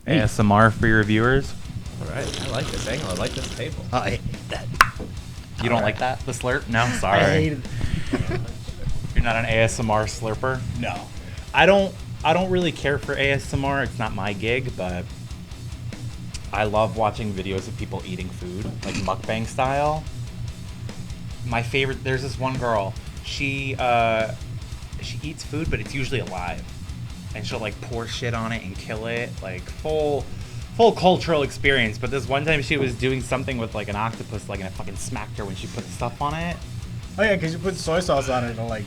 ASMR for your viewers. All right, I like this angle. I like this table. I hate that. You don't like that? The slurp? No, sorry. I hate it. You're not an ASMR slurper? No. I don't really care for ASMR. It's not my gig, but I love watching videos of people eating food, like mukbang style. My favorite, there's this one girl. She eats food, but it's usually alive. And she'll like pour shit on it and kill it, like full cultural experience. But this one time she was doing something with like an octopus, like, and it fucking smacked her when she put the stuff on it. Oh yeah, because you put soy sauce on it, it'll like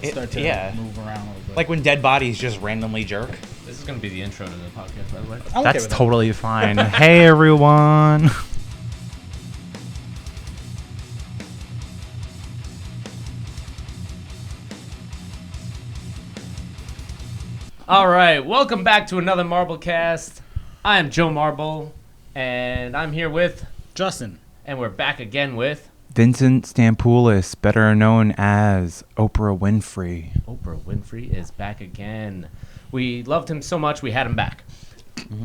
start to move around a little bit. Like when dead bodies just randomly jerk. This is going to be the intro to the podcast, by the way. I'm okay That's with that. totally fine. Hey everyone. All right, welcome back to another MarbleCast. I am Joe Marble, and I'm here with Justin. And we're back again with Vince Stampoulos, better known as Oprah Winfrey. Oprah Winfrey is back again. We loved him so much, we had him back.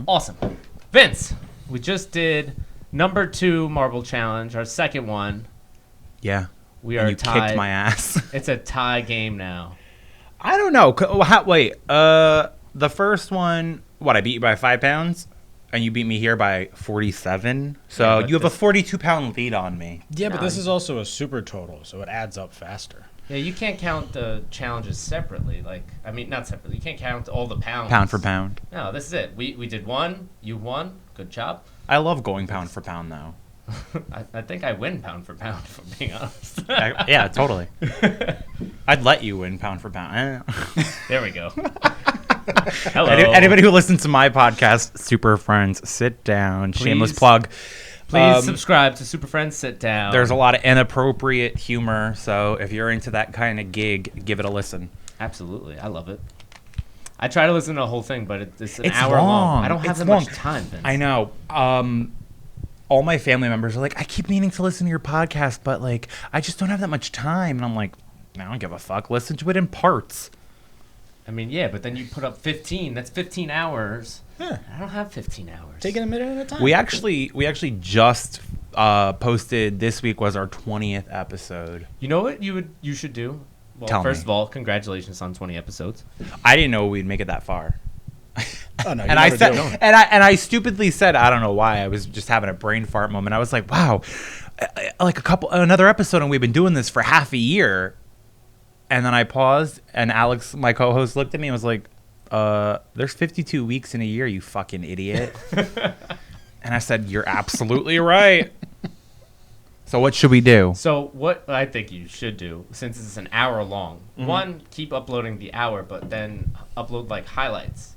Awesome. Vince, we just did number 2 Marble Challenge, our second one. Yeah. We And are you tied. kicked my ass. It's a tie game now. I don't know. Wait. The first one, I beat you by 5 pounds, and you beat me here by 47. So Yeah, but you have a this- 42-pound lead on me. Yeah, but No. this is also a super total, so it adds up faster. Yeah, you can't count the challenges separately. Not separately. You can't count all the pounds. Pound for pound. No, this is it. We did one. You won. Good job. I love going pound for pound, though. I think I win pound for pound, if I'm being honest. Yeah, totally. I'd let you win pound for pound. There we go. Hello. Anybody who listens to my podcast, Super Friends, sit down. Shameless Please. plug. Please subscribe to Super Friends Sit Down. There's a lot of inappropriate humor, so if you're into that kind of gig, give it a listen. Absolutely. I love it. I try to listen to the whole thing, but it's an It's hour long. I don't have It's that long. much time, Vince. I know. All my family members are like, I keep meaning to listen to your podcast, but like, I just don't have that much time. And I'm like, I don't give a fuck. Listen to it in parts. I mean, yeah, but then you put up 15. That's 15 hours. Yeah. I don't have 15 hours. Take it a minute at a time. We actually just posted, this week was our 20th episode. You know what you should do? Well, Tell first me. of all, congratulations on 20 episodes. I didn't know we'd make it that far. Oh, no, And I said, and I stupidly said, I don't know why. I was just having a brain fart moment. I was like, wow, like another episode, and we've been doing this for half a year. And then I paused, and Alex, my co-host, looked at me and was like, there's 52 weeks in a year, you fucking idiot. And I said, you're absolutely right. So what should we do? So what I think you should do, since it's an hour long, one, keep uploading the hour, but then upload like highlights.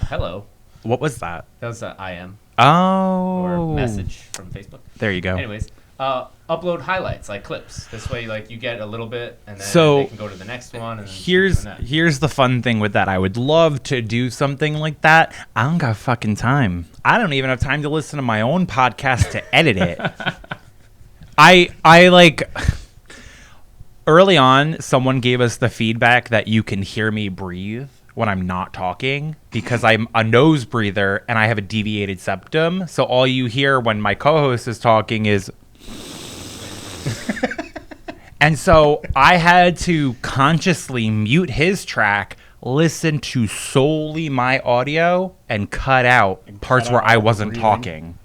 Hello. What was that? That was an IM Oh. or message from Facebook. There you go. Anyways, upload highlights, like clips. This way, like you get a little bit, and then So, they can go to the next one. And then keep doing that. Here's the fun thing with that. I would love to do something like that. I don't got fucking time. I don't even have time to listen to my own podcast to edit it. I like early on, someone gave us the feedback that you can hear me breathe when I'm not talking because I'm a nose breather and I have a deviated septum. So all you hear when my co-host is talking is and so I had to consciously mute his track, listen to solely my audio, and cut out parts where I wasn't breathing. talking.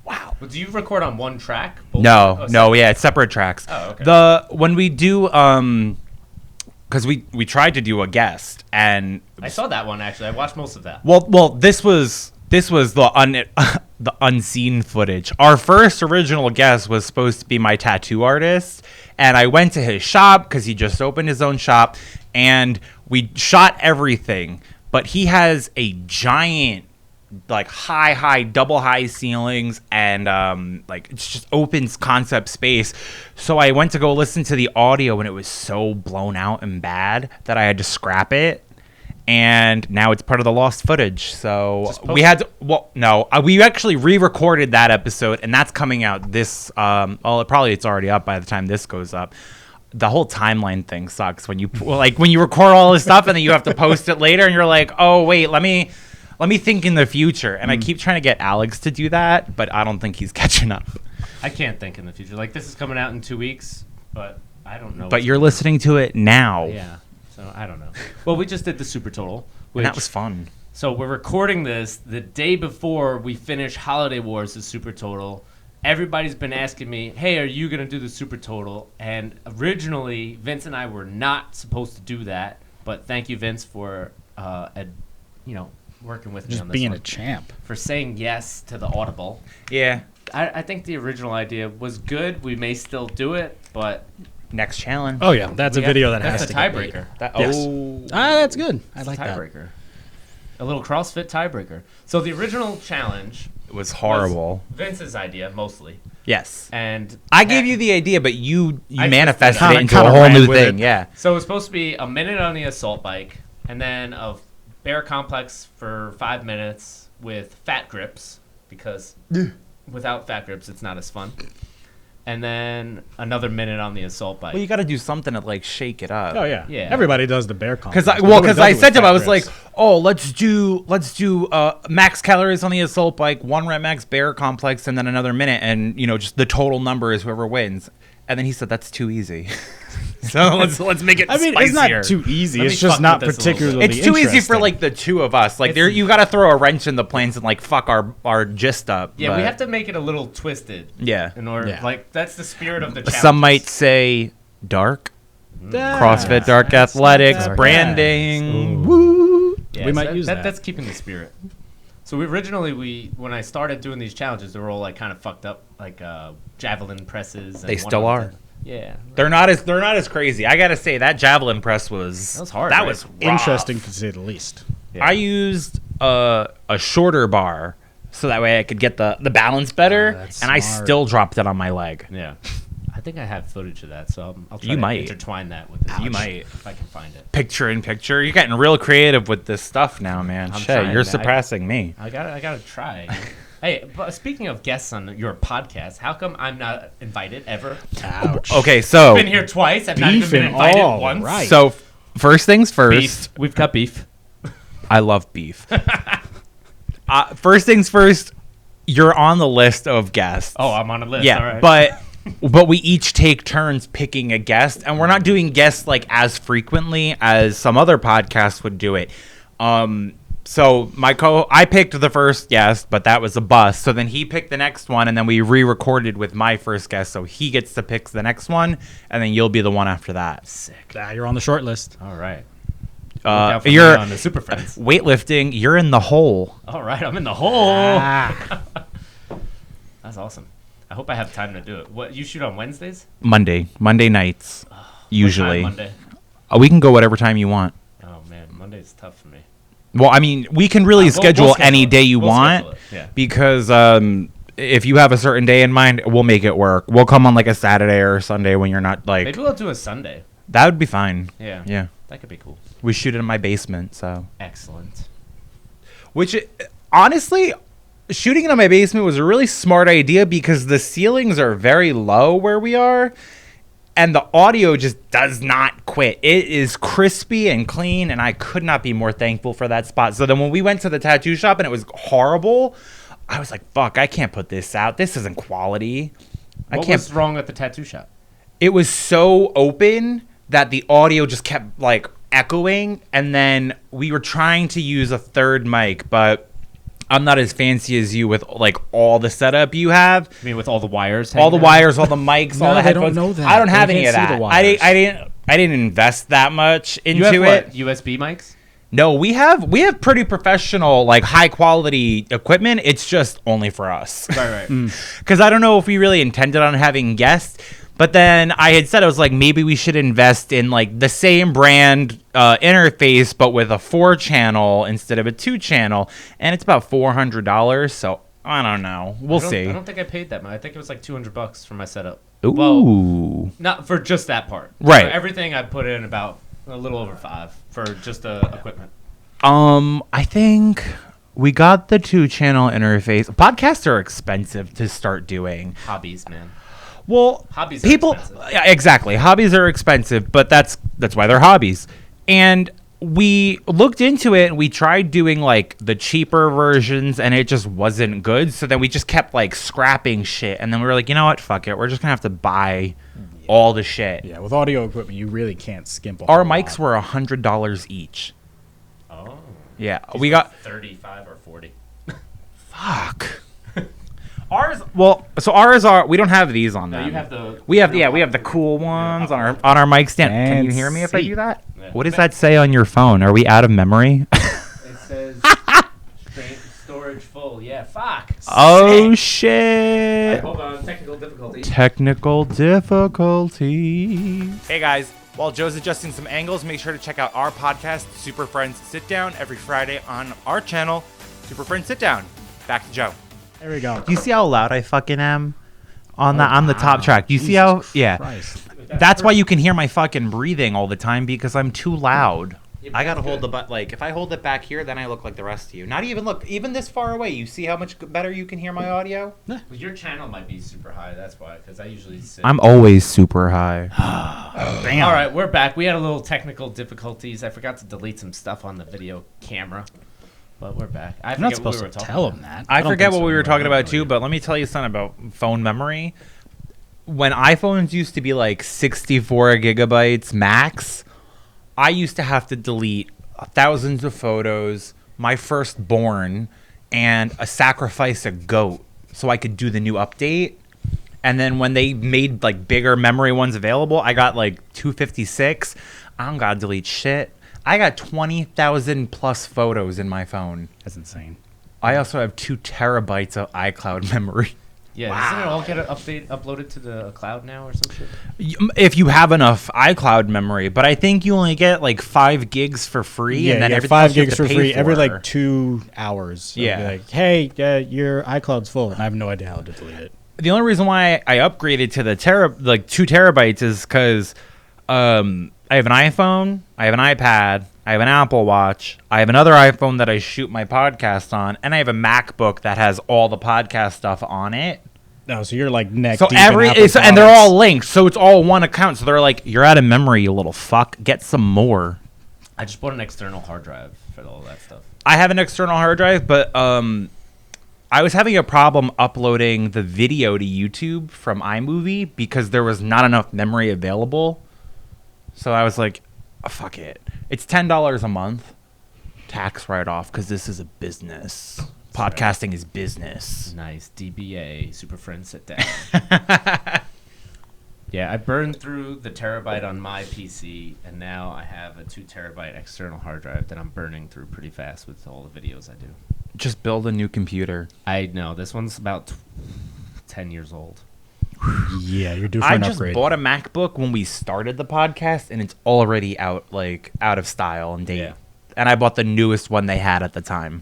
Wow. Well, do you record on one track? Both? No, Oh, no, yeah, it's separate tracks. Oh, okay. When we do, because we tried to do a guest, and I saw that one actually. I watched most of that. well, this was the the unseen footage. Our first original guest was supposed to be my tattoo artist, and I went to his shop because he just opened his own shop, and we shot everything. But he has a giant, like high double high ceilings, and like it's just open concept space. So I went to go listen to the audio, and it was so blown out and bad that I had to scrap it. And now it's part of the lost footage. So we had to, we actually re-recorded that episode, and that's coming out this, it's already up by the time this goes up. The whole timeline thing sucks when you record all this stuff and then you have to post it later and you're like, oh wait, let me let me think in the future. And I keep trying to get Alex to do that, but I don't think he's catching up. I can't think in the future. Like, this is coming out in 2 weeks, but I don't know. But you're listening to it now. Yeah, so I don't know. Well, we just did the Super Total. And that was fun. So we're recording this the day before we finish Holiday Wars, the Super Total. Everybody's been asking me, hey, are you going to do the Super Total? And originally, Vince and I were not supposed to do that. But thank you, Vince, for working with me Just on this being one. a champ. For saying yes to the Audible. Yeah. I think the original idea was good. We may still do it, but... Next challenge. Oh, yeah. That's a video that has to That's get a tiebreaker. Yes. That's good. I like that. Tiebreaker. A little CrossFit tiebreaker. So the original challenge... It was horrible. Was Vince's idea, mostly. Yes. And I gave you the idea, but you I manifested twisted it it. into Kinda a whole ran new with thing. it. Yeah. So it was supposed to be a minute on the assault bike, and then a bear complex for 5 minutes with fat grips, because without fat grips, it's not as fun. And then another minute on the assault bike. Well, you got to do something to like shake it up. Oh, yeah. Yeah. Everybody does the bear comp. Because I said to him, I was like, oh, let's do max calories on the assault bike, 1 rep max bear complex, and then another minute, and just the total number is whoever wins. And then he said that's too easy. So let's make it. I mean, spicier. it's not too easy. Let me It's just fuck not with this a little bit. particularly. It's too easy for interesting. like the two of us. Like It's- you got to throw a wrench in the plans and like fuck our gist up. Yeah, but- we have to make it a little twisted. Yeah. In order, Yeah. like, that's the spirit of the challenge. Some might say dark. Ah, CrossFit Dark that's not Athletics, bad. branding. Ooh. Woo. Yeah, We so might use that. That's keeping the spirit. So when I started doing these challenges, they were all like kind of fucked up, like javelin presses. And They still are. Yeah. They're not as crazy. I gotta say that javelin press was hard, That right? was rough. Interesting to say the least. Yeah. I used a shorter bar so that way I could get the balance better, that's and I smart. still dropped it on my leg. Yeah. I think I have footage of that, so I'll try You to might. intertwine that with this. You might. If I can find it. Picture in picture. You're getting real creative with this stuff now, man. I'm Shit, trying, you're man. surpassing me. I gotta try. Hey, but speaking of guests on your podcast, how come I'm not invited ever? Ouch. Okay, so I've been here twice. I've not even Beef been and invited all, once. right. so first things first. Beef. We've got beef. I love beef. First things first. You're on the list of guests. Oh, I'm on a list. Yeah, All right. but we each take turns picking a guest, and we're not doing guests like as frequently as some other podcasts would do it. So I picked the first guest, but that was a bust. So then he picked the next one, and then we re-recorded with my first guest, so he gets to pick the next one, and then you'll be the one after that. Sick. You're on the short list. All right. Look out for me You're on the Super Friends. weightlifting. You're in the hole. All right, I'm in the hole. Ah. That's awesome. I hope I have time to do it. What you shoot on Wednesdays? Monday nights, usually. What time Monday? We can go whatever time you want. Oh man, Monday's tough for me. Well, I mean, we can really We'll schedule any it. day you We'll want schedule it, yeah. because if you have a certain day in mind, we'll make it work. We'll come on like a Saturday or a Sunday when you're not like. Maybe we'll do a Sunday. That would be fine. Yeah. Yeah. That could be cool. We shoot it in my basement, so. Excellent. Which, honestly, shooting it in my basement was a really smart idea because the ceilings are very low where we are, and the audio just does not quit. It is crispy and clean, and I could not be more thankful for that spot. So then when we went to the tattoo shop and it was horrible, I was like, fuck, I can't put this out. This isn't quality. What was wrong at the tattoo shop? It was so open that the audio just kept like echoing, and then we were trying to use a third mic, but I'm not as fancy as you with like all the setup you have. I mean, with all the wires. All the hanging out? wires, all the mics, No, all the they don't headphones. know that. I don't have They any of can't see that. the I didn't invest that much into You have it. what? USB mics? No, we have pretty professional, like high quality equipment. It's just only for us. Right. Because I don't know if we really intended on having guests. But then I had said, I was like, maybe we should invest in like the same brand interface, but with a 4-channel instead of a 2-channel. And it's about $400. So I don't know. We'll see. I don't think I paid that much. I think it was like $200 for my setup. Ooh. Well, not for just that part. Right. For everything I put in about a little over $5 for just the equipment. I think we got the 2-channel interface. Podcasts are expensive to start doing. Hobbies, man. Well, Hobbies are expensive. Yeah, exactly. Hobbies are expensive, but that's why they're hobbies. And we looked into it and we tried doing like the cheaper versions and it just wasn't good. So then we just kept like scrapping shit. And then we were like, you know what? Fuck it. We're just going to have to buy all the shit. Yeah, with audio equipment, you really can't skimp Our mics were $100 each. Oh. Yeah. We got 35 or 40. Fuck. Ours are, we don't have these on them. No, you have the. We have the cool ones on our mic stand. Can you hear me if I do that? Yeah. What does that say on your phone? Are we out of memory? It says storage full. Yeah, fuck. Oh shit. Hold on, technical difficulty. Technical difficulty. Hey guys, while Joe's adjusting some angles, make sure to check out our podcast, Super Friends Sit Down, every Friday on our channel, Super Friends Sit Down. Back to Joe. There we go. Do you see how loud I fucking am on the top track? Do you see how? Yeah. Christ. That's why you can hear my fucking breathing all the time because I'm too loud. I gotta hold the butt. Like if I hold it back here, then I look like the rest of you. Not even even this far away. You see how much better you can hear my audio? Well, your channel might be super high. That's why, because I usually sit. I'm always super high. Damn. All right, we're back. We had a little technical difficulties. I forgot to delete some stuff on the video camera, but we're back. I'm not supposed to tell him that. I don't forget think what so we were anyway. talking about too, but let me tell you something about phone memory. When iPhones used to be like 64 gigabytes max, I used to have to delete thousands of photos, my firstborn, and sacrifice a goat so I could do the new update. And then when they made like bigger memory ones available, I got like 256. I don't gotta delete shit. I got 20,000 plus photos in my phone. That's insane. I also have 2 terabytes of iCloud memory. Yeah, doesn't it all get uploaded to the cloud now or some shit? If you have enough iCloud memory, but I think you only get like 5 gigs for free, Yeah, and then yeah, everything 5 else you have gigs to for pay free every for. like 2 hours. So Yeah. it'll be like, hey, your iCloud's full, and I have no idea how to delete it. The only reason why I upgraded to the 2 terabytes is because I have an iPhone, I have an iPad, I have an Apple Watch, I have another iPhone that I shoot my podcast on, and I have a MacBook that has all the podcast stuff on it. No, so you're like neck So deep in Apple and they're products. all linked, so it's all one account. So they're like, "You're out of memory, you little fuck. Get some more." I just bought an external hard drive for all that stuff. I have an external hard drive, but I was having a problem uploading the video to YouTube from iMovie because there was not enough memory available. So I was like, oh, fuck it. It's $10 a month. Tax write-off because this is a business. Podcasting is business. Nice. DBA, Super Friends Sit Down. Yeah, I burned through the terabyte on my PC, and now I have a 2 terabyte external hard drive that I'm burning through pretty fast with all the videos I do. Just build a new computer. I know. This one's about 10 years old. Yeah, you're due for I an just upgrade. bought a MacBook when we started the podcast, and it's already out of style and date. Yeah. And I bought the newest one they had at the time.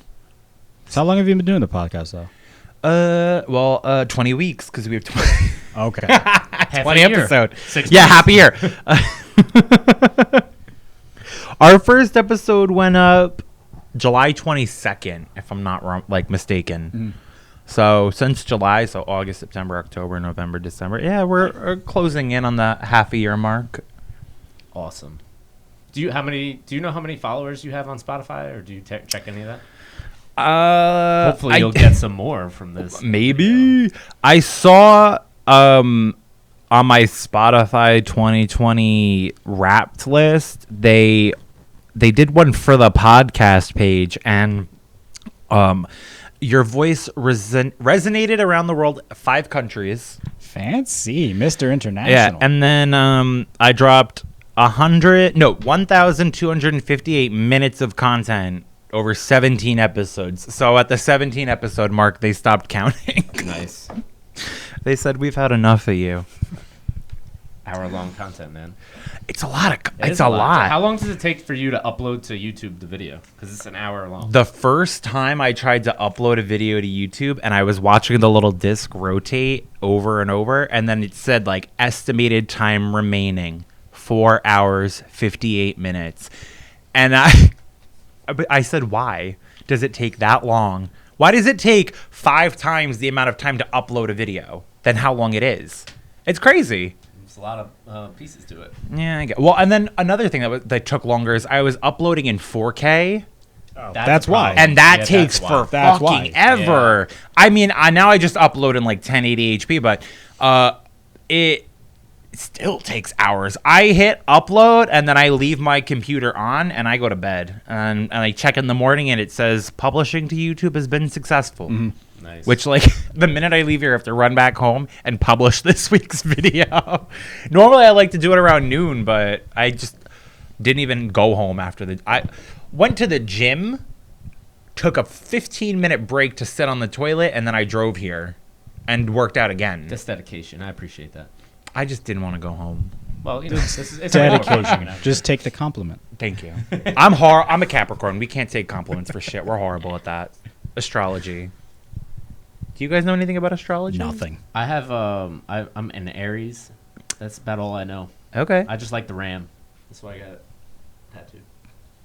So how long have you been doing the podcast, though? 20 weeks because we have 20, Okay. 20 episode. 6 Yeah, months. happy year. Our first episode went up July 22nd, if I'm not wrong, mistaken. So since July, so August, September, October, November, December. Yeah, we're closing in on the half a year mark. Awesome. Do you know how many followers you have on Spotify, or do you check any of that? Hopefully you'll get some more from this. Maybe. I saw on my Spotify 2020 Wrapped list, they did one for the podcast page, and your voice resonated around the world, 5 countries. Fancy, Mr. International. Yeah, and then I dropped 1,258 minutes of content over 17 episodes. So at the 17 episode mark, they stopped counting. Nice. They said, we've had enough of you. Hour-long content, man. It's a lot. It is a lot. How long does it take for you to upload to YouTube the video? Because it's an hour long. The first time I tried to upload a video to YouTube and I was watching the little disc rotate over and over, and then it said estimated time remaining 4 hours, 58 minutes. And I said, why does it take that long? Why does it take 5 times the amount of time to upload a video than how long it is? It's crazy. a lot of pieces to it. Yeah, I get. Well, and then another thing that took longer is I was uploading in 4K. Oh, that's why. And that takes for That's fucking why. ever. Yeah. I mean, now I just upload in like 1080 HP, but it still takes hours. I hit upload and then I leave my computer on and I go to bed. And I check in the morning and it says publishing to YouTube has been successful. Mm-hmm. Nice. Which, like, the minute I leave here, I have to run back home and publish this week's video. Normally, I like to do it around noon, but I just didn't even go home after I went to the gym, took a 15-minute break to sit on the toilet, and then I drove here and worked out again. That's dedication. I appreciate that. I just didn't want to go home. Well, you know, it's Dedication. Just take the compliment. Thank you. I'm a Capricorn. We can't take compliments for shit. We're horrible at that. Astrology. Do you guys know anything about astrology? Nothing. I have I'm an Aries. That's about all I know. Okay. I just like the Ram. That's why I got it tattooed.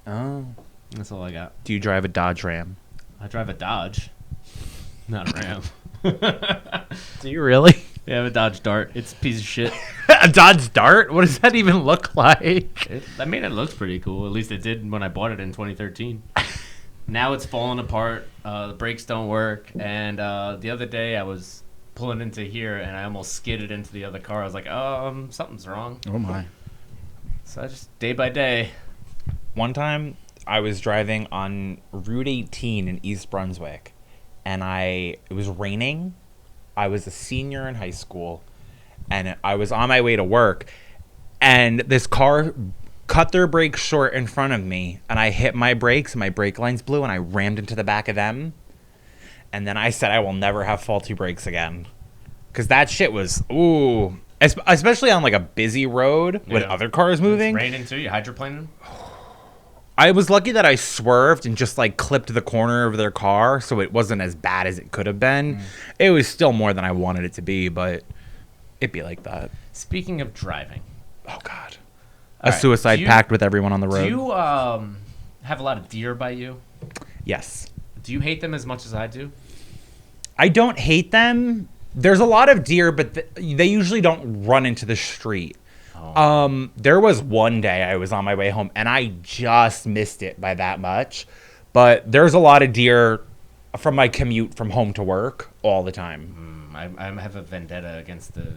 Oh. That's all I got. Do you drive a Dodge Ram? I drive a Dodge, not a Ram. Do you really? Yeah, I have a Dodge Dart. It's a piece of shit. A Dodge Dart? What does that even look like? I mean, it looks pretty cool. At least it did when I bought it in 2013. Now it's falling apart. The brakes don't work. And the other day I was pulling into here and I almost skidded into the other car. I was like, something's wrong. Oh my. So I just, day by day. One time I was driving on Route 18 in East Brunswick and it was raining. I was a senior in high school and I was on my way to work and this car cut their brakes short in front of me and I hit my brakes and my brake lines blew and I rammed into the back of them. And then I said I will never have faulty brakes again. Because that shit was, ooh. Especially on like a busy road with other cars moving. It's raining too? You hydroplaning? I was lucky that I swerved and just like clipped the corner of their car so it wasn't as bad as it could have been. It was still more than I wanted it to be, but it'd be like that. Speaking of driving. Oh, God. All right. Suicide pact with everyone on the road. Do you have a lot of deer by you? Yes. Do you hate them as much as I do? I don't hate them. There's a lot of deer, but they usually don't run into the street. Oh. There was one day I was on my way home, and I just missed it by that much. But there's a lot of deer from my commute from home to work all the time. I have a vendetta against the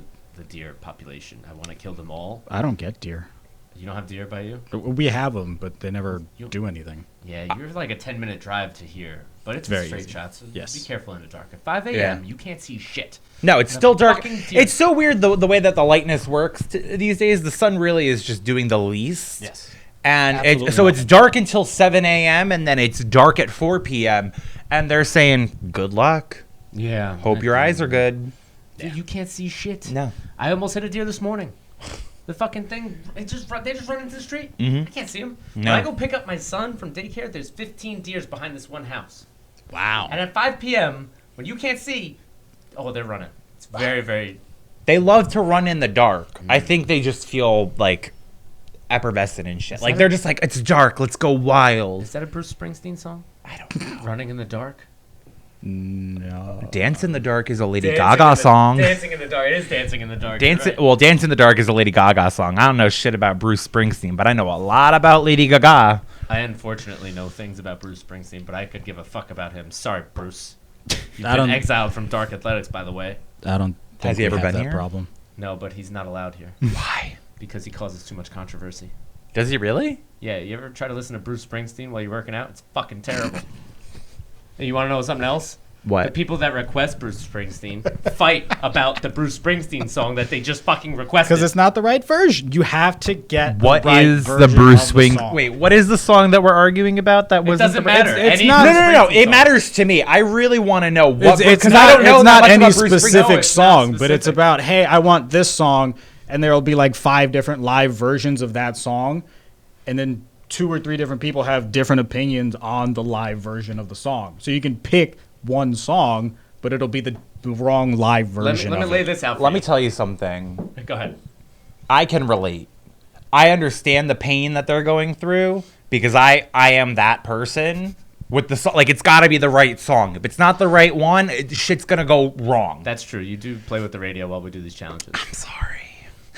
deer population. I want to kill them all. I don't get deer. You don't have deer by you? We have them, but they never do anything. Yeah, you're like a 10-minute drive to here, but it's very a straight easy. shot. So Yes. be careful in the dark. At 5 a.m., you can't see shit. No, it's still dark. fucking deer. It's so weird the way that the lightness works these days. The sun really is just doing the least. Yes. And Absolutely so not. it's dark until 7 a.m. and then it's dark at 4 p.m. And they're saying, good luck. Yeah. Hope your eyes are good. Dude, you can't see shit. No. I almost hit a deer this morning. The fucking thing, they just run into the street. I can't see them. No. When I go pick up my son from daycare, there's 15 deers behind this one house. Wow. And at 5 p.m., when you can't see, they're running. It's very, very... They love to run in the dark. I think they just feel like effervescent and shit. Like they're just like, it's dark, let's go wild. Is that a Bruce Springsteen song? I don't know. Running in the Dark? No. Dance in the Dark is a Lady Gaga song. Dancing in the Dark. It is Dancing in the Dark. Dance Right. Well, Dance in the Dark is a Lady Gaga song. I don't know shit about Bruce Springsteen, but I know a lot about Lady Gaga. I unfortunately know things about Bruce Springsteen, but I could give a fuck about him. Sorry, Bruce. You've I been don't- exiled from Dark Athletics, by the way. I don't think Has he we ever have been that here? problem. No, but he's not allowed here Why? because he causes too much controversy. Does he really? Yeah, you ever try to listen to Bruce Springsteen while you're working out? It's fucking terrible. And you want to know something else? The What? people that request Bruce Springsteen fight about the Bruce Springsteen song that they just fucking requested. Because it's not the right version. You have to get What the right is the version Bruce of Swing? song. Wait, what is the song that we're arguing about? That was doesn't matter. It's Any not- Bruce No. Springsteen It song. matters to me. I really want to know what. It's Because not, I don't know it's that not much any about Bruce Springsteen. specific No, it's not song, but it's specific. about, hey, I want this song, and there will be like 5 different live versions of that song, and then 2 or 3 different people have different opinions on the live version of the song. So you can pick one song, but it'll be the wrong live version Let me of lay it. this out for Let me you. tell you something. Go ahead. I can relate. I understand the pain that they're going through because I am that person with the song. Like, it's got to be the right song. If it's not the right one, shit's going to go wrong. That's true. You do play with the radio while we do these challenges. I'm sorry.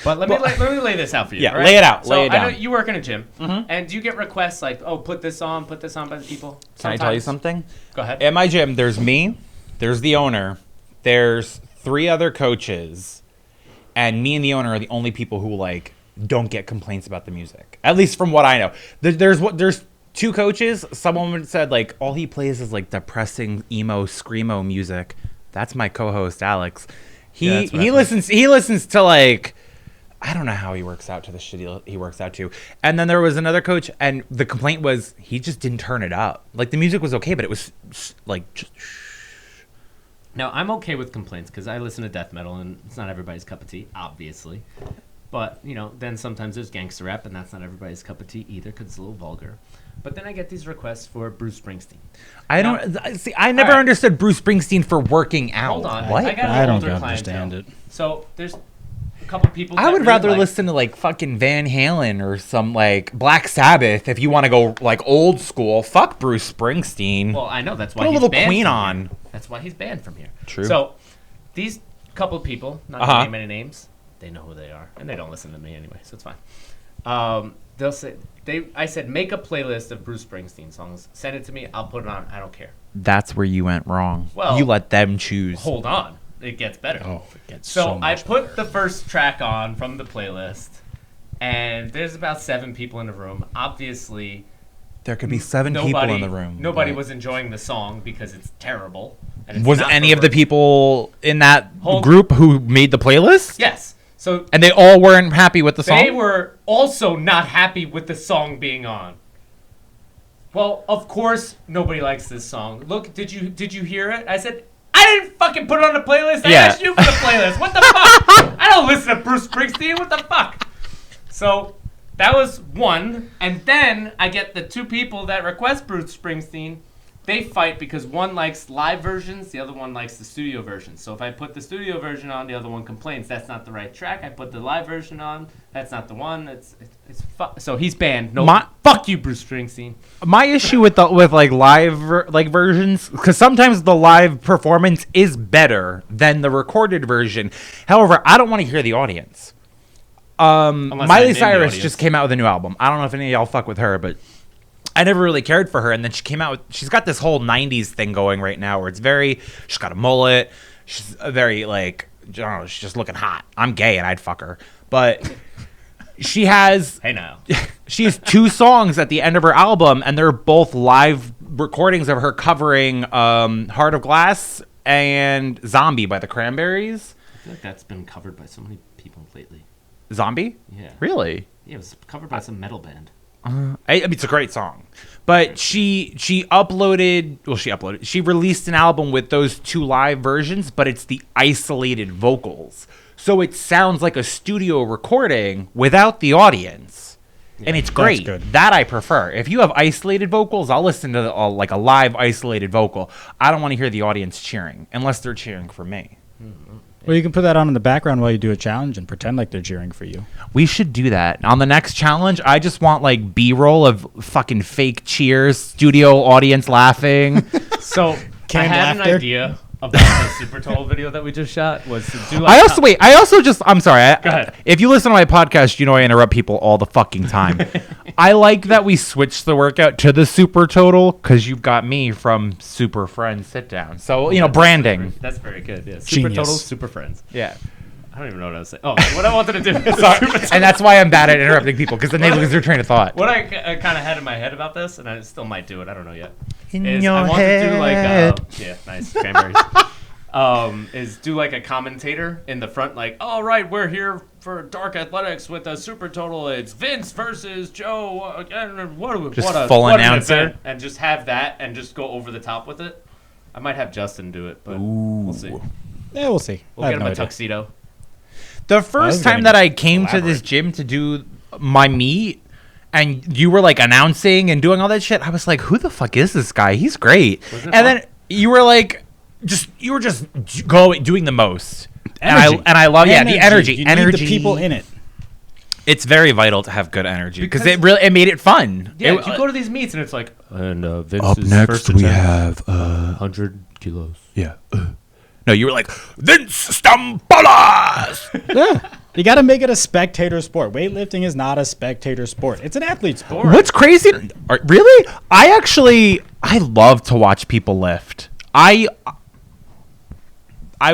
But let me lay this out for you. Yeah, right? lay it out. So lay it down. I know you work in a gym, and do you get requests like, "Oh, put this on by the people"? Can I tell you something? Go ahead. At my gym, there's me, there's the owner, there's 3 other coaches, and me and the owner are the only people who like don't get complaints about the music. At least from what I know. There's 2 coaches. Someone said like all he plays is like depressing emo screamo music. That's my co-host Alex. He listens to like, I don't know how he works out to the shit he works out to. And then there was another coach, and the complaint was he just didn't turn it up. Like the music was okay, but it was like just. Now I'm okay with complaints because I listen to death metal, and it's not everybody's cup of tea, obviously. But then sometimes there's gangster rap, and that's not everybody's cup of tea either because it's a little vulgar. But then I get these requests for Bruce Springsteen. I never understood Bruce Springsteen for working out. Hold on. What? I don't understand it. So there's a couple people. I would rather listen to like fucking Van Halen or some like Black Sabbath if you want to go like old school. Fuck Bruce Springsteen. Well, I know that's why Put a he's little banned Queen from on. Here. That's why he's banned from here. True. So these couple people, not to name any names, they know who they are, and they don't listen to me anyway, so it's fine. They'll say I said make a playlist of Bruce Springsteen songs. Send it to me. I'll put it on. I don't care. That's where you went wrong. Well, you let them choose. Hold on. It gets better. Oh, it gets So so I much put better. the first track on from the playlist, and there's about 7 people in the room. Obviously, There could be 7 people in the room. Nobody was enjoying the song because it's terrible. And it's Was not any for of the work. people in that group who made the playlist? Yes. So And they all weren't happy with the song? they were also not happy with the song being on. Well, of course nobody likes this song. Look, did you hear it? I said, I didn't fucking put it on the playlist. I asked you for the playlist. What the fuck? I don't listen to Bruce Springsteen. What the fuck? So that was one. And then I get the 2 people that request Bruce Springsteen. They fight because one likes live versions, the other one likes the studio version. So if I put the studio version on, the other one complains that's not the right track. I put the live version on, that's not the one. So he's banned. No, fuck you, Bruce Springsteen. My issue with like live versions, because sometimes the live performance is better than the recorded version. However, I don't want to hear the audience. Miley Cyrus just came out with a new album. I don't know if any of y'all fuck with her, but I never really cared for her. And then she's got this whole 90s thing going right now where she's got a mullet. She's very like, I don't know, she's just looking hot. I'm gay and I'd fuck her. But she has, Hey now. she has 2 songs at the end of her album, and they're both live recordings of her covering Heart of Glass and Zombie by the Cranberries. I feel like that's been covered by so many people lately. Zombie? Yeah. Really? Yeah, it was covered by some metal band. I mean, it's a great song, but she released an album with those 2 live versions, but it's the isolated vocals, so it sounds like a studio recording without the audience, and it's great. good. That I prefer. If you have isolated vocals, I'll listen to like a live isolated vocal. I don't want to hear the audience cheering unless they're cheering for me. Well, you can put that on in the background while you do a challenge and pretend like they're cheering for you. We should do that. On the next challenge, I just want like B-roll of fucking fake cheers, studio audience laughing. So I Canned had laughter. an idea about the Super Total video that we just shot was to do like I'm sorry. Go ahead. If you listen to my podcast, you know I interrupt people all the fucking time. I like that we switched the workout to the Super Total because you've got me from Super Friends Sit Down. So, branding. That's very good. Yeah. Super Genius. Total, Super Friends. Yeah. I don't even know what I was saying. Oh, what I wanted to do. Sorry. And that's why I'm bad at interrupting people, because then they lose their train of thought. What I kind of had in my head about this, and I still might do it, I don't know yet. In is your I want head. to do like yeah, nice cranberries. Is do like a commentator in the front, like, all right, we're here for Dark Athletics with a Super Total. It's Vince versus Joe. Full what an announcer. event, and just have that and just go over the top with it. I might have Justin do it, but we'll see. Yeah, we'll see. We'll get him a tuxedo. The first time that I came to this gym to do my meet, and you were like announcing and doing all that shit, I was like, who the fuck is this guy? He's great. Wasn't it And fun? then you were like, doing the most. Energy. And I love the energy. You energy. need the people in it. It's very vital to have good energy because it made it fun. Yeah, you go to these meets and it's like, and Vince up is next first we attempt, have 100 kilos. yeah. No, you were like Vince Stampoulos. Yeah. You got to make it a spectator sport. Weightlifting is not a spectator sport. It's an athlete sport. What's crazy? Really? I love to watch people lift. I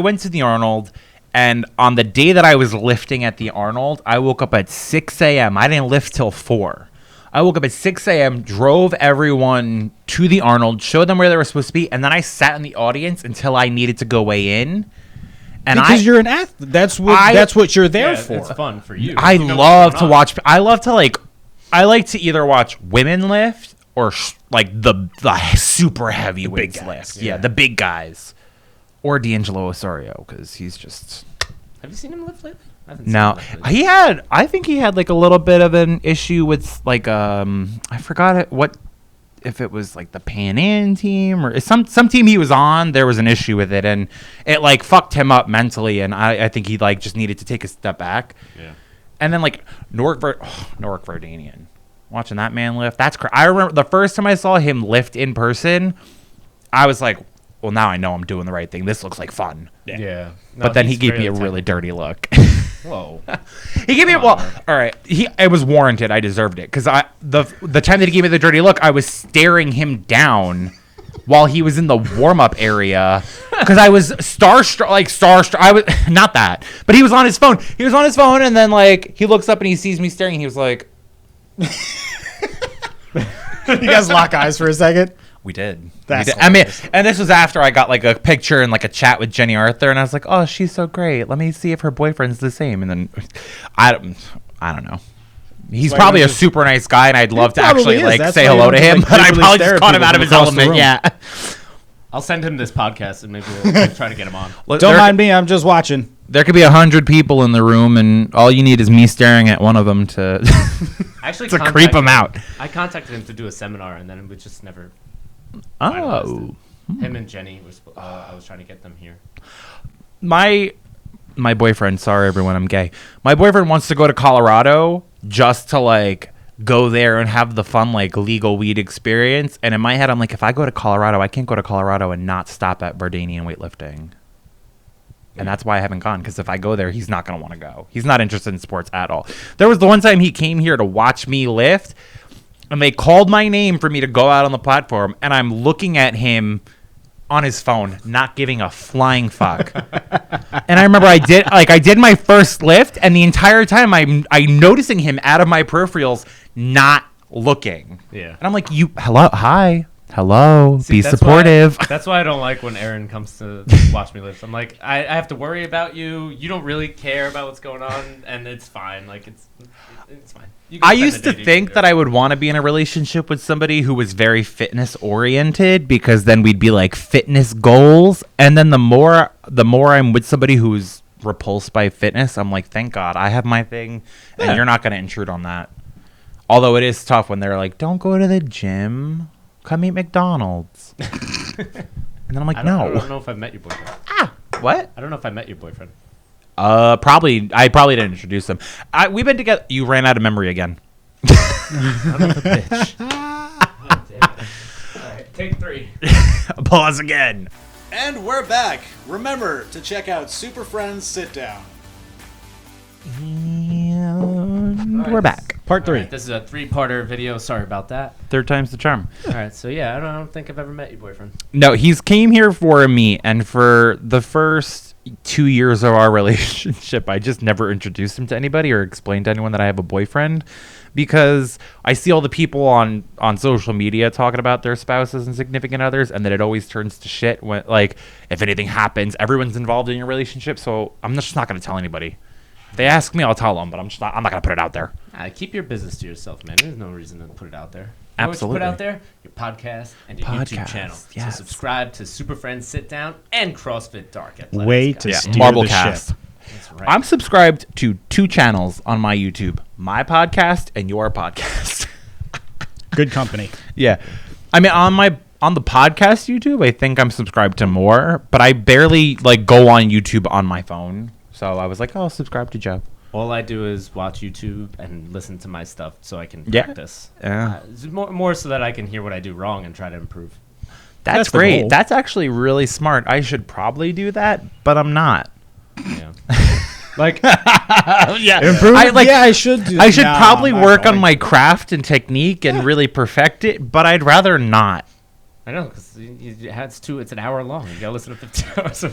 went to the Arnold, and on the day that I was lifting at the Arnold, I woke up at 6 a.m. I didn't lift till 4. I woke up at 6 a.m., drove everyone to the Arnold, showed them where they were supposed to be, and then I sat in the audience until I needed to go weigh in. And because you're an athlete. That's what you're there for. It's fun for you. I love to watch. I like to either watch women lift or the super heavyweights lift. Yeah, the big guys. Or D'Angelo Osorio, because he's just... Have you seen him lift lately? No, I think he had like a little bit of an issue with like I forgot if it was like the Pan Am team or some team he was on. There was an issue with it, and it like fucked him up mentally. And I think he like just needed to take a step back. Yeah. And then like Norik Vardanian, watching that man lift, that's crazy. I remember the first time I saw him lift in person, I was like, well, now I know I'm doing the right thing. This looks like fun. Yeah. No, but then he gave me a really dirty look. Whoa. He gave me all right. It was warranted. I deserved it because the time that he gave me the dirty look, I was staring him down while he was in the warm up area because I was starstruck. I was not that, but he was on his phone. And then like he looks up and he sees me staring. And he was like, "You guys lock eyes for a second." We did. I mean, and this was after I got like a picture and like a chat with Jenny Arthur, and I was like, "Oh, she's so great. Let me see if her boyfriend's the same." And then, I don't know. He's probably a super nice guy, and I'd love to actually like say hello to him, but I probably just caught him out of his element. Yeah. I'll send him this podcast, and maybe we'll try to get him on. Don't mind me. I'm just watching. There could be 100 people in the room, and all you need is me staring at one of them to creep him out. I contacted him to do a seminar, and then we just never. Oh, him and Jenny I was trying to get them here. My boyfriend. Sorry, everyone. I'm gay. My boyfriend wants to go to Colorado just to like go there and have the fun like legal weed experience. And in my head, I'm like, if I go to Colorado, I can't go to Colorado and not stop at Vardanian weightlifting. And that's why I haven't gone, because if I go there, he's not going to want to go. He's not interested in sports at all. There was the one time he came here to watch me lift, and they called my name for me to go out on the platform, and I'm looking at him on his phone, not giving a flying fuck. And I remember I did my first lift, and the entire time I'm noticing him out of my peripherals, not looking. Yeah. And I'm like, hello, be supportive. That's why I don't like when Aaron comes to watch me lift. I'm like, I have to worry about you. You don't really care about what's going on, and it's fine. Like it's fine. I used to think that I would want to be in a relationship with somebody who was very fitness oriented, because then we'd be like fitness goals. And then the more I'm with somebody who's repulsed by fitness, I'm like, thank God I have my thing, and you're not going to intrude on that. Although it is tough when they're like, don't go to the gym, come eat McDonald's. And then I'm like, no. I don't know if I met your boyfriend. What? I don't know if I met your boyfriend. I probably didn't introduce him. We've been together. You ran out of memory again. Son of a bitch. Oh, damn it. All right, take 3. Pause again. And we're back. Remember to check out Super Friends Sit Down. We're back. Part 3. Right, this is a 3-parter video. Sorry about that. Third time's the charm. All right, so yeah, I don't think I've ever met your boyfriend. No, he's came here for me, and for the first 2 years of our relationship, I just never introduced him to anybody or explained to anyone that I have a boyfriend, because I see all the people on social media talking about their spouses and significant others, and then it always turns to shit when, like, if anything happens, everyone's involved in your relationship. So I'm just not going to tell anybody. If they ask me, I'll tell them, but I'm not going to put it out there. Keep your business to yourself, man. There's no reason to put it out there. Absolutely. Put out there your podcast and your YouTube channel. Yes. So subscribe to Super Friends Sit Down and CrossFit Dark Athletics. Way to steer MarbleCast. the ship. That's right. I'm subscribed to 2 channels on my YouTube: my podcast and your podcast. Good company. Yeah, I mean on the podcast YouTube, I think I'm subscribed to more, but I barely like go on YouTube on my phone. So I was like, oh, subscribe to Joe. All I do is watch YouTube and listen to my stuff so I can practice. Yeah. It's more so that I can hear what I do wrong and try to improve. That's the great. goal. That's actually really smart. I should probably do that, but I'm not. Yeah. Like, Improve. I should do. I should Nah, probably I'm not work on going my to. craft and technique and really perfect it, but I'd rather not. I know, because it's an hour long. You gotta listen to 15 hours.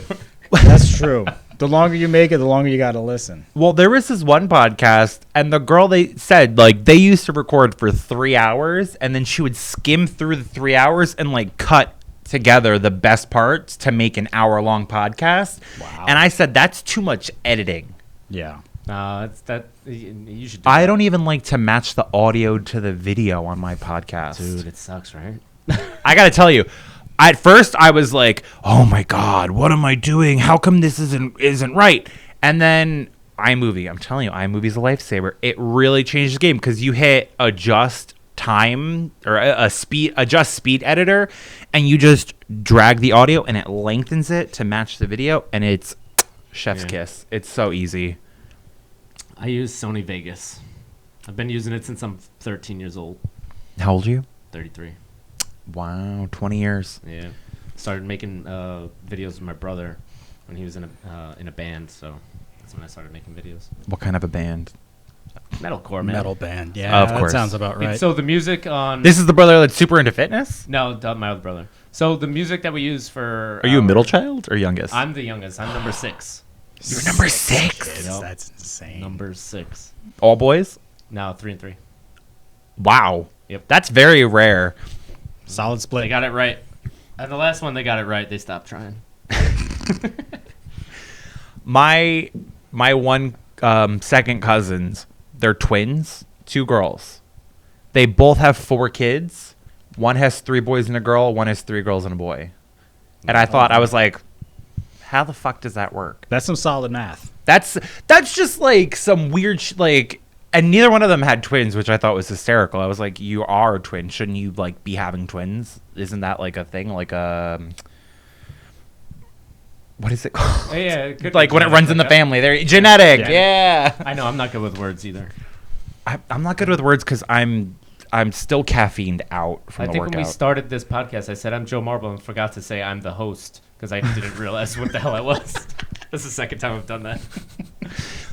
That's true. The longer you make it, the longer you got to listen. Well, there was this one podcast, and the girl, they said, like, they used to record for 3 hours, and then she would skim through the 3 hours and, like, cut together the best parts to make an hour-long podcast. Wow. And I said, that's too much editing. Yeah. You should. I don't even like to match the audio to the video on my podcast. Dude, it sucks, right? I got to tell you, at first I was like, oh my God, what am I doing? How come this isn't right? And then iMovie, I'm telling you, iMovie's a lifesaver. It really changed the game because you hit adjust time or adjust speed editor, and you just drag the audio and it lengthens it to match the video, and it's chef's kiss. It's so easy. I use Sony Vegas. I've been using it since I'm 13 years old. How old are you? 33. Wow, 20 years. Yeah. Started making videos with my brother when he was in a band, so that's when I started making videos. What kind of a band? Metalcore, man. Metal band. Yeah, Of course. that sounds about right. So the music on... This is the brother that's super into fitness? No, my other brother. So the music that we use for... Are you a middle child or youngest? I'm the youngest. I'm number 6. You're number 6. Yep. That's insane. Number 6. All boys? No, 3 and 3. Wow. Yep. That's very rare. Solid split. They got it right. And the last one, they got it right. They stopped trying. My one second cousins, they're twins, 2 girls. They both have 4 kids. One has 3 boys and a girl. One has 3 girls and a boy. And I was like, how the fuck does that work? That's some solid math. That's just like some weird and neither one of them had twins, which I thought was hysterical. I was like, you are a twin. Shouldn't you like be having twins? Isn't that like a thing? Like what is it called? Yeah, it could Like be when it runs in the genetic, family. They're genetic. Yeah. Yeah. I know, I'm not good with words either. I'm not good with words because I'm still caffeined out from I the think workout. when we started this podcast, I said I'm Joe Marble and forgot to say I'm the host because I didn't realize what the hell I was. That's the second time I've done that.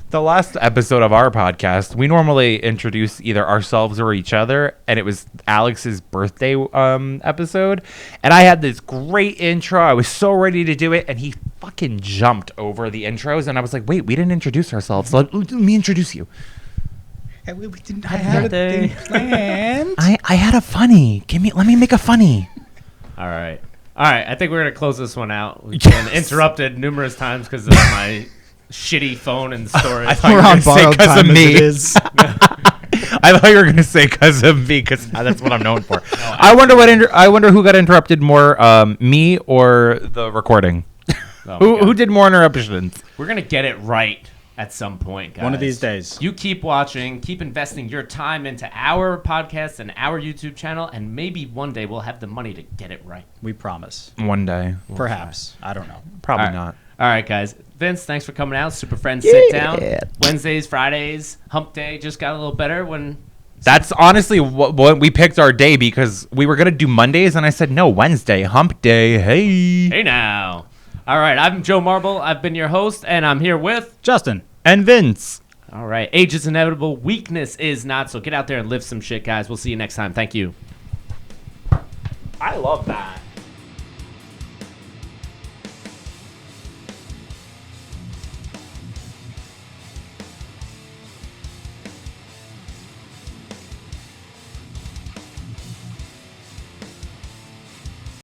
The last episode of our podcast, we normally introduce either ourselves or each other, and it was Alex's birthday episode, and I had this great intro. I was so ready to do it, and he fucking jumped over the intros, and I was like, wait, we didn't introduce ourselves. Let me introduce you. We didn't. I had a thing planned. I had a funny. Let me make a funny. All right. I think we're going to close this one out. We've been interrupted numerous times because of my shitty phone and storage. We're on borrowed time as it is. I thought you were going to say because of me, because that's what I'm known for. I wonder who got interrupted more, me or the recording. Who did more interruptions? We're going to get it right at some point, guys. One of these days. You keep watching, keep investing your time into our podcast and our YouTube channel, and maybe one day we'll have the money to get it right. We promise. One day. Perhaps. I don't know. Probably All right. not. All right, guys. Vince, thanks for coming out. Super Friends Sit Down. Wednesdays, Fridays, Hump Day just got a little better when... That's honestly what we picked our day, because we were going to do Mondays, and I said, no, Wednesday, Hump Day. Hey now. All right, I'm Joe Marble. I've been your host, and I'm here with... Justin. And Vince. All right. Age is inevitable. Weakness is not. So get out there and live some shit, guys. We'll see you next time. Thank you. I love that.